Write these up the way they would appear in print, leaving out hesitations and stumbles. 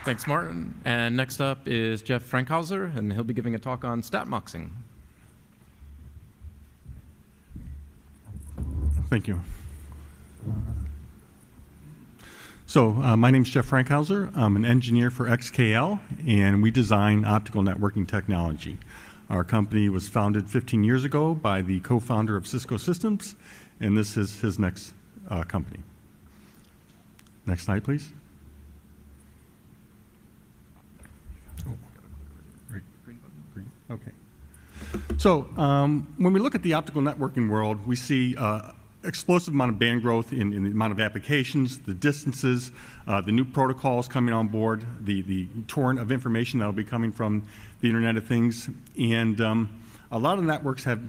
Thanks, Martin. And next up is Jeff Frankhauser, and he'll be giving a talk on statmoxing. Thank you. So my name is Jeff Frankhauser. I'm an engineer for XKL, and we design optical networking technology. Our company was founded 15 years ago by the co-founder of Cisco Systems, and this is his next company. Next slide, please. Okay. So when we look at the optical networking world, we see explosive amount of band growth in the amount of applications, the distances, the new protocols coming on board, the torrent of information that will be coming from the Internet of Things, and a lot of networks have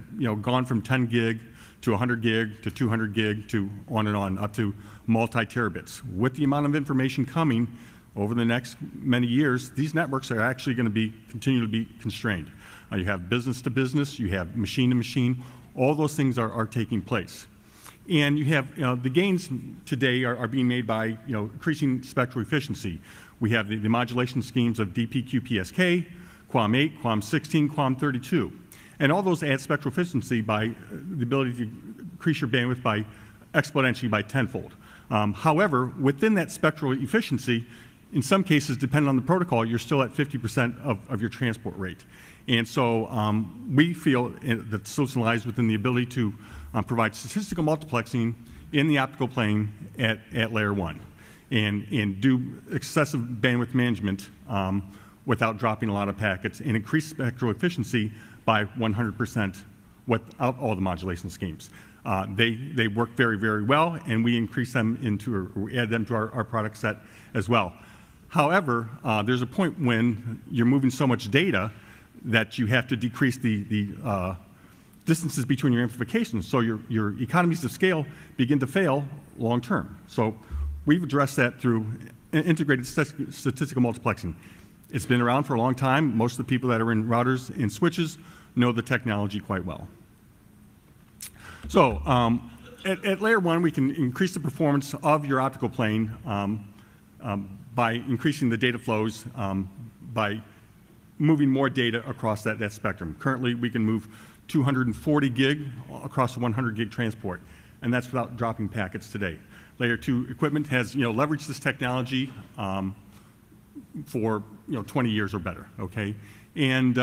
gone from 10 gig to 100 gig to 200 gig to on and on up to multi-terabits. With the amount of information coming over the next many years, these networks are actually going to continue to be constrained. You have business to business, you have machine to machine, all those things are taking place. And you have, the gains today are being made by, increasing spectral efficiency. We have the modulation schemes of DPQPSK, QAM8, QAM16, QAM32. And all those add spectral efficiency by the ability to increase your bandwidth by exponentially by tenfold. However, within that spectral efficiency, in some cases, depending on the protocol, you're still at 50% of your transport rate. And so we feel that the solution lies within the ability to provide statistical multiplexing in the optical plane at layer 1 and do excessive bandwidth management without dropping a lot of packets and increase spectral efficiency by 100% without all the modulation schemes. They work very, very well, and we increase them or we add them to our product set as well. However, there's a point when you're moving so much data that you have to decrease the distances between your amplifications, so your economies of scale begin to fail long term. So we've addressed that through integrated statistical multiplexing. It's been around for a long time. Most of the people that are in routers and switches know the technology quite well. So at layer 1, we can increase the performance of your optical plane by increasing the data flows by moving more data across that spectrum. Currently, we can move 240 gig across a 100 gig transport, and that's without dropping packets today. Layer 2 equipment has leveraged this technology for 20 years or better. Okay, and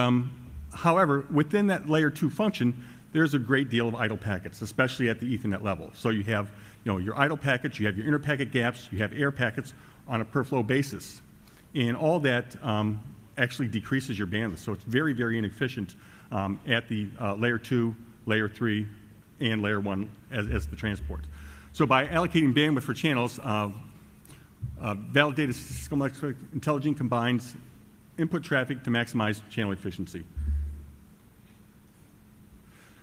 however, within that layer 2 function, there's a great deal of idle packets, especially at the Ethernet level. So you have your idle packets, you have your inter-packet gaps, you have air packets on a per flow basis, and all that actually decreases your bandwidth. So it's very, very inefficient at the layer 2, layer 3, and layer 1 as the transport. So by allocating bandwidth for channels, validated statistical intelligence combines input traffic to maximize channel efficiency.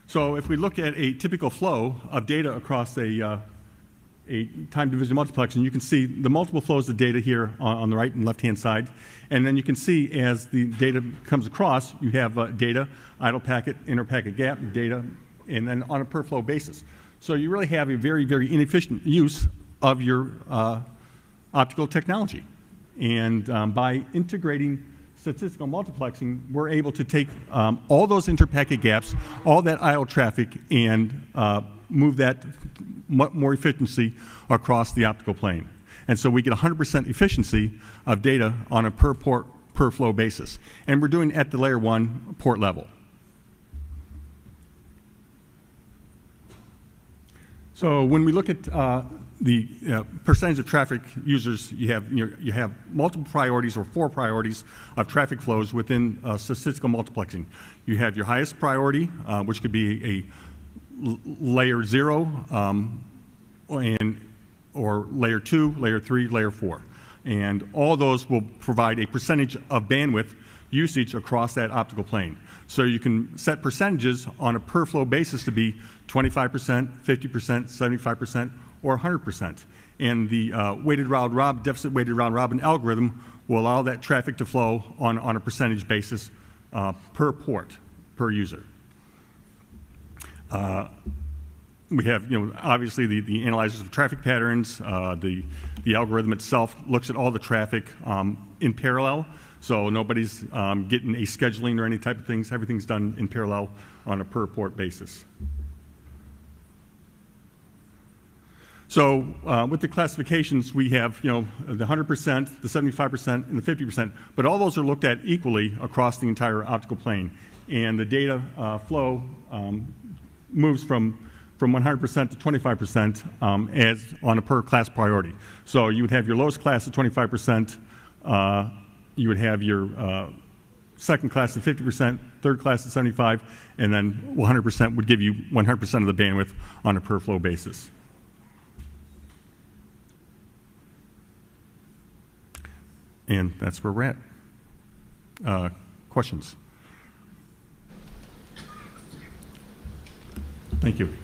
So if we look at a typical flow of data across a time division multiplexing, you can see the multiple flows of data here on the right and left-hand side. And then you can see as the data comes across, you have data, idle packet, inter-packet gap, data, and then on a per flow basis. So you really have a very, very inefficient use of your optical technology. And by integrating statistical multiplexing, we're able to take all those inter-packet gaps, all that idle traffic, and move that more efficiency across the optical plane. And so we get 100% efficiency of data on a per port, per flow basis. And we're doing at the layer 1 port level. So when we look at the percentage of traffic users, you have multiple priorities or 4 priorities of traffic flows within statistical multiplexing. You have your highest priority, which could be a layer 0 or layer 2, layer 3, layer 4. And all those will provide a percentage of bandwidth usage across that optical plane. So you can set percentages on a per flow basis to be 25%, 50%, 75%, or 100%. And the weighted round robin, deficit weighted round robin algorithm will allow that traffic to flow on a percentage basis per port, per user. we have, obviously the analyzers of traffic patterns. The algorithm itself looks at all the traffic in parallel. So nobody's getting a scheduling or any type of things. Everything's done in parallel on a per port basis. So with the classifications, we have, the 100%, the 75%, and the 50%, but all those are looked at equally across the entire optical plane. And the data flow moves from 100% to 25% as on a per class priority. So you would have your lowest class at 25%, you would have your second class at 50%, third class at 75%, and then 100% would give you 100% of the bandwidth on a per flow basis. And that's where we're at. Questions? Thank you.